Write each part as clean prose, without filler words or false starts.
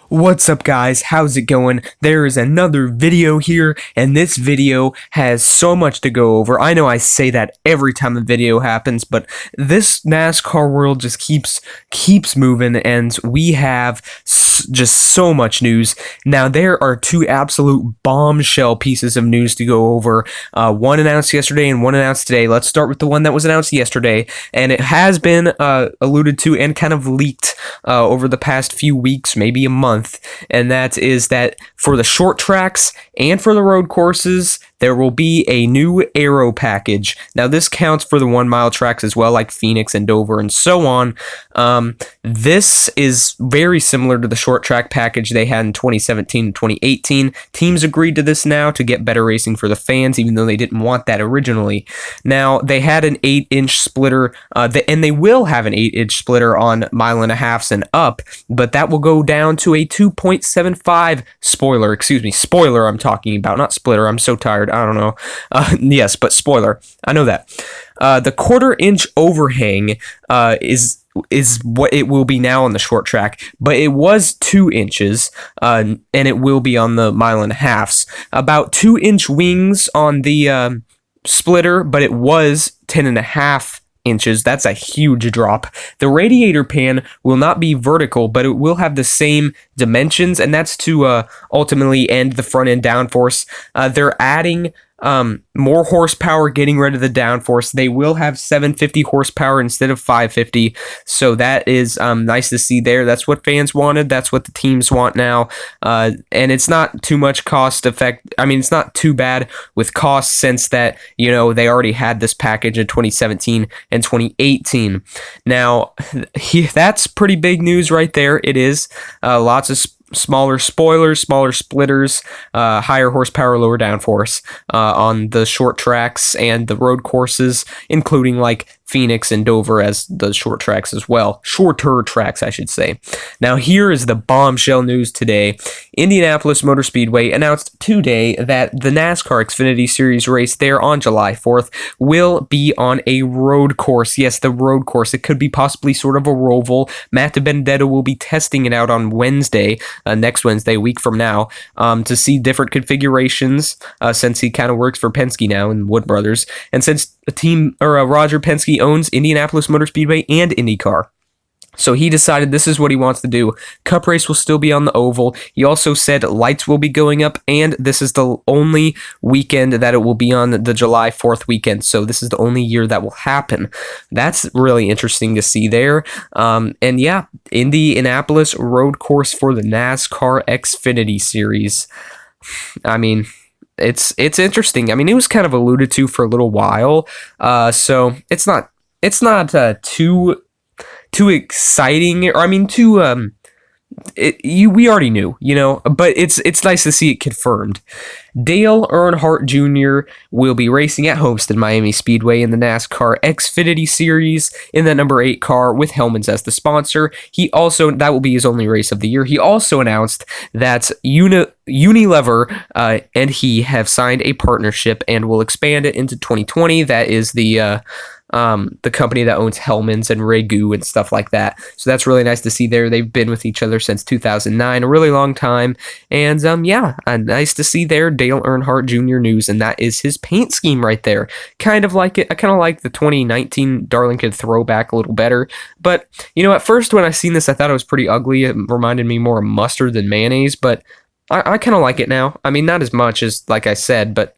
What's up, guys? How's it going? There is another video here, and this video has so much to go over. I know I say that every time a video happens, but this NASCAR world just keeps moving, and we have just so much news. Now, there are two absolute bombshell pieces of news to go over. One announced yesterday and one announced today. Let's start with the one that was announced yesterday, and it has been alluded to and kind of leaked over the past few weeks, maybe a month. And that is that for the short tracks and for the road courses, there will be a new Aero-Package. Now, this counts for the 1 mile tracks as well, like Phoenix and Dover and so on. This is very similar to the short track package they had in 2017 and 2018. Teams agreed to this now to get better racing for the fans, even though they didn't want that originally. Now, they had an 8-inch splitter, and they will have an 8-inch splitter on 1.5 miles and up, but that will go down to a 2.75 spoiler I'm talking about, not splitter. I'm so tired. I don't know. Yes, but spoiler. I know that. The 1/4-inch overhang is what it will be now on the short track, but it was 2 inches, and it will be on the 1.5 miles. About 2-inch wings on the splitter, but it was 10.5 inches. That's a huge drop. The radiator pan will not be vertical, but it will have the same dimensions, and that's to ultimately end the front end downforce. They're adding more horsepower, getting rid of the downforce. They will have 750 horsepower instead of 550, so that is nice to see there. That's what fans wanted. That's what the teams want now, and it's not too much cost effect. I mean, it's not too bad with cost, since that, you know, they already had this package in 2017 and 2018. Now, that's pretty big news right there. It is lots of smaller spoilers, smaller splitters, higher horsepower, lower downforce on the short tracks and the road courses, including like Phoenix and Dover as the short tracks as well. Shorter tracks, I should say. Now, here is the bombshell news today. Indianapolis Motor Speedway announced today that the NASCAR Xfinity Series race there on July 4th will be on a road course. Yes, the road course. It could be possibly sort of a roval. Matt DiBenedetto will be testing it out on Wednesday, next Wednesday, a week from now, to see different configurations, since he kind of works for Penske now in Wood Brothers, and since Roger Penske owns Indianapolis Motor Speedway and IndyCar. So he decided this is what he wants to do. Cup race will still be on the oval. He also said lights will be going up, and this is the only weekend that it will be on, the July 4th weekend. So this is the only year that will happen. That's really interesting to see there. And yeah, Indianapolis road course for the NASCAR Xfinity Series. I mean, it's interesting. I mean, it was kind of alluded to for a little while. So it's not too exciting, or I mean, we already knew, you know, but it's nice to see it confirmed. Dale Earnhardt Jr. will be racing at Homestead Miami Speedway in the NASCAR Xfinity Series in the number 8 car with Hellmann's as the sponsor. That will be his only race of the year. He also announced that Unilever and he have signed a partnership and will expand it into 2020. That is the company that owns Hellmann's and Regu and stuff like that. So that's really nice to see there. They've been with each other since 2009, a really long time. And yeah, nice to see there Dale Earnhardt Jr. news, and that is his paint scheme right there. Kind of like it. I kind of like the 2019 Darlington throwback a little better. But, you know, at first when I seen this, I thought it was pretty ugly. It reminded me more of mustard than mayonnaise, but I kind of like it now. I mean, not as much as, like I said, but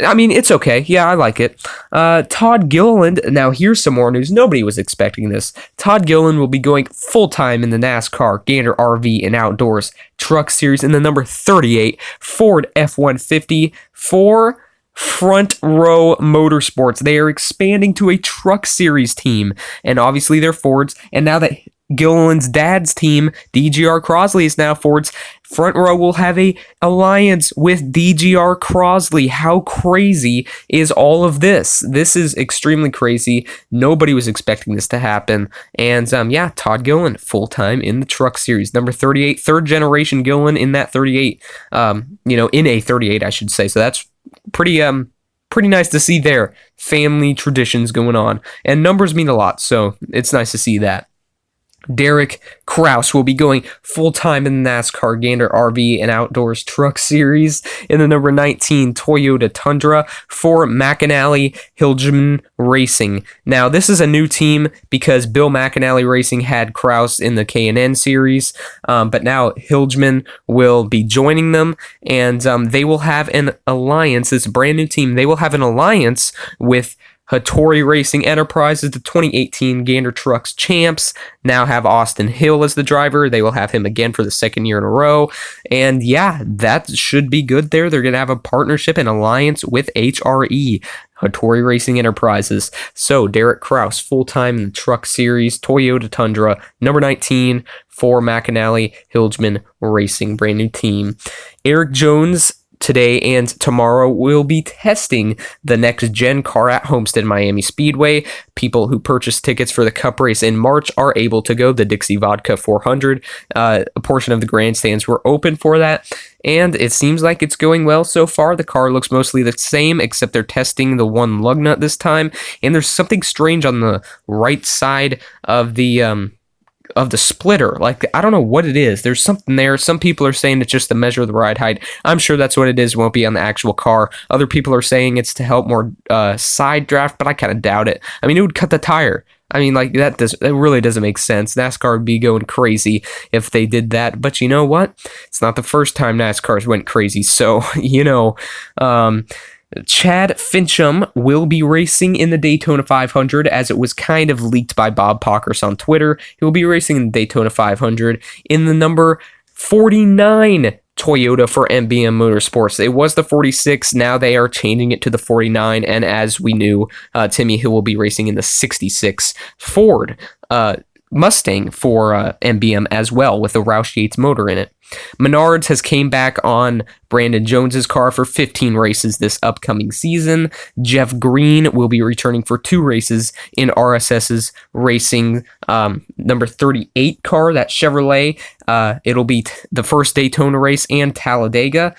I mean, it's okay. Yeah, I like it. Todd Gilliland. Now, here's some more news. Nobody was expecting this. Todd Gilliland will be going full-time in the NASCAR Gander RV and Outdoors Truck Series in the number 38 Ford F-150 for Front Row Motorsports. They are expanding to a Truck Series team, and obviously they're Fords. And now that Gilliland's dad's team, DGR Crosley, is now Ford's, Front Row will have a alliance with DGR Crosley. How crazy is all of this? This is extremely crazy. Nobody was expecting this to happen. And yeah, Todd Gilliland, full-time in the Truck Series. Number 38, third generation Gilliland in that 38, in a 38, I should say. So that's pretty nice to see there. Family traditions going on. And numbers mean a lot, so it's nice to see that. Derek Kraus will be going full-time in the NASCAR Gander RV and Outdoors Truck Series in the number 19 Toyota Tundra for McAnally Hillman Racing. Now, this is a new team because Bill McAnally Racing had Kraus in the K&N Series, but now Hillman will be joining them, and they will have an alliance. This brand new team, they will have an alliance with Hattori Racing Enterprises, the 2018 Gander Trucks champs, now have Austin Hill as the driver. They will have him again for the second year in a row. And yeah, that should be good there. They're going to have a partnership and alliance with HRE, Hattori Racing Enterprises. So Derek Kraus, full-time in the Truck Series, Toyota Tundra, number 19 for McAnally Hillman Racing, brand new team. Eric Jones today and tomorrow will be testing the next gen car at Homestead Miami Speedway. People who purchase tickets for the Cup race in March are able to go. The Dixie Vodka 400, a portion of the grandstands were open for that, and it seems like it's going well so far. The car looks mostly the same, except they're testing the one lug nut this time, and there's something strange on the right side of the splitter. Like, I don't know what it is. There's something there. Some people are saying it's just to measure the ride height. I'm sure that's what it is. It won't be on the actual car. Other people are saying it's to help more side draft, but I kind of doubt it. I mean, it would cut the tire. I mean, like, that really doesn't make sense. NASCAR would be going crazy if they did that. But you know what? It's not the first time NASCARs went crazy. So, Chad Fincham will be racing in the Daytona 500, as it was kind of leaked by Bob Pockers on Twitter. He will be racing in the Daytona 500 in the number 49 Toyota for MBM Motorsports. It was the 46. Now they are changing it to the 49. And as we knew, Timmy Hill will be racing in the 66 Ford Mustang for MBM as well, with the Roush Yates motor in it. Menards has came back on Brandon Jones's car for 15 races this upcoming season. Jeff Green will be returning for 2 races in RSS's racing number 38 car, that Chevrolet. It'll be the first Daytona race and Talladega.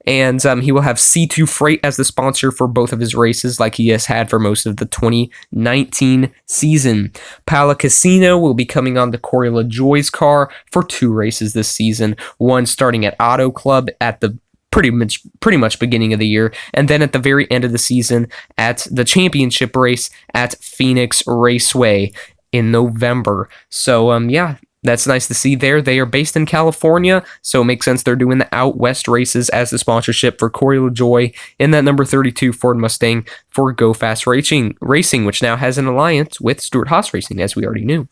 And he will have C2 Freight as the sponsor for both of his races, like he has had for most of the 2019 season. Pala Casino will be coming on the Corey LaJoie's car for 2 races this season. One starting at Auto Club at the pretty much beginning of the year, and then at the very end of the season at the championship race at Phoenix Raceway in November. So yeah, that's nice to see there. They are based in California, so it makes sense they're doing the Out West races as the sponsorship for Corey LaJoie in that number 32 Ford Mustang for Go Fast Racing, which now has an alliance with Stewart Haas Racing, as we already knew.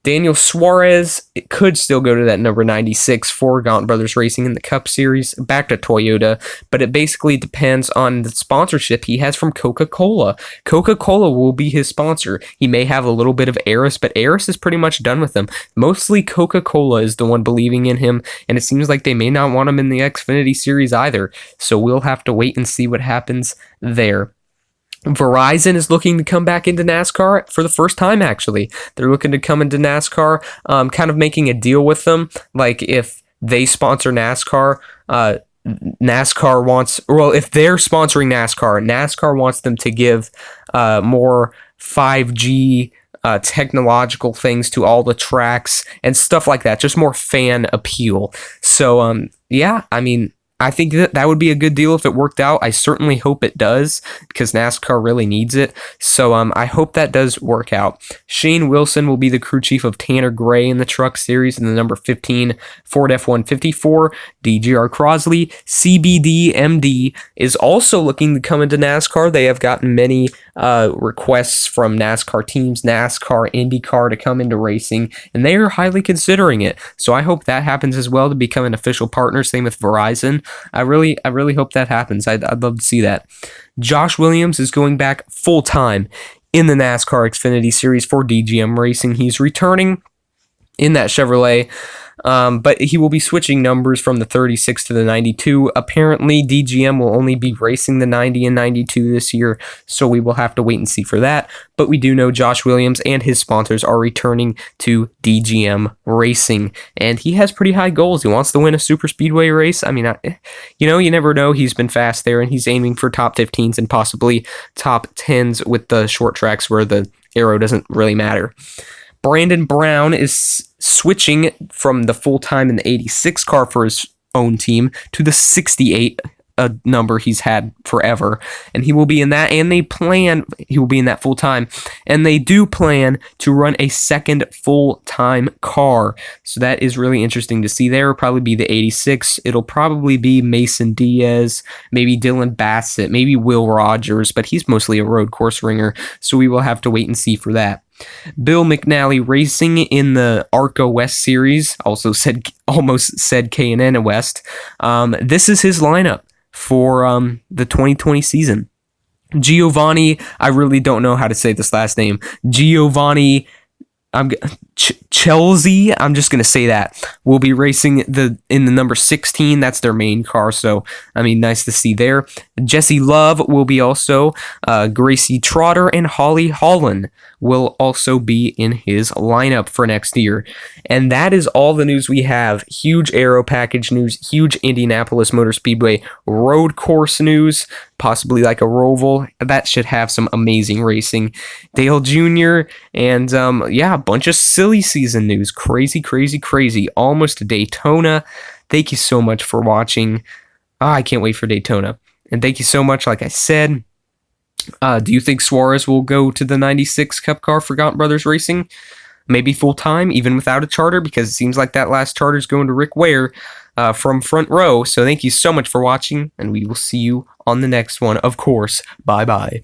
Daniel Suarez could still go to that number 96 for Gaunt Brothers Racing in the Cup Series, back to Toyota, but it basically depends on the sponsorship he has from Coca-Cola. Coca-Cola will be his sponsor. He may have a little bit of Aris, but Aris is pretty much done with him. Mostly Coca-Cola is the one believing in him, and it seems like they may not want him in the Xfinity Series either, so we'll have to wait and see what happens there. Verizon is looking to come back into NASCAR for the first time, actually. They're looking to come into NASCAR, kind of making a deal with them. Like, if they sponsor NASCAR, NASCAR wants, well, if they're sponsoring NASCAR, NASCAR wants them to give more 5G technological things to all the tracks and stuff like that, just more fan appeal. So, yeah, I mean, I think that would be a good deal if it worked out. I certainly hope it does, because NASCAR really needs it. So I hope that does work out. Shane Wilson will be the crew chief of Tanner Gray in the Truck Series in the number 15 Ford F-154. DGR Crosley, CBD MD, is also looking to come into NASCAR. They have gotten many requests from NASCAR teams, NASCAR, IndyCar, to come into racing, and they are highly considering it. So I hope that happens as well, to become an official partner. Same with Verizon. I really hope that happens. I'd love to see that. Josh Williams is going back full time in the NASCAR Xfinity Series for DGM Racing. He's returning in that Chevrolet. But he will be switching numbers from the 36 to the 92. Apparently, DGM will only be racing the 90 and 92 this year, so we will have to wait and see for that. But we do know Josh Williams and his sponsors are returning to DGM Racing, and he has pretty high goals. He wants to win a super speedway race. I mean, you never know. He's been fast there, and he's aiming for top 15s and possibly top 10s with the short tracks where the aero doesn't really matter. Brandon Brown is switching from the full-time in the 86 car for his own team to the 68, a number he's had forever, and he will be in that, and he will be in that full time, and they do plan to run a second full-time car, so that is really interesting to see. There will probably be the 86. It'll probably be Mason Diaz, maybe Dylan Bassett, maybe Will Rogers, but he's mostly a road course ringer, so we will have to wait and see for that. Bill McNally Racing in the ARCA West Series, almost said K&N West. This is his lineup for the 2020 season. Giovanni, I really don't know how to say this last name. Giovanni Chelsea, I'm just going to say that, will be racing in the number 16. That's their main car, so, I mean, nice to see there. Jesse Love will be also. Gracie Trotter and Holly Holland will also be in his lineup for next year. And that is all the news we have. Huge Aero-Package news, huge Indianapolis Motor Speedway road course news, possibly like a Roval. That should have some amazing racing. Dale Jr. and, a bunch of silly season news. Crazy, crazy, crazy. Almost to Daytona. Thank you so much for watching. I can't wait for Daytona. And thank you so much, like I said. Do you think Suarez will go to the 96 Cup car for Gaunt Brothers Racing? Maybe full-time, even without a charter, because it seems like that last charter is going to Rick Ware from Front Row. So thank you so much for watching, and we will see you on the next one. Of course, bye-bye.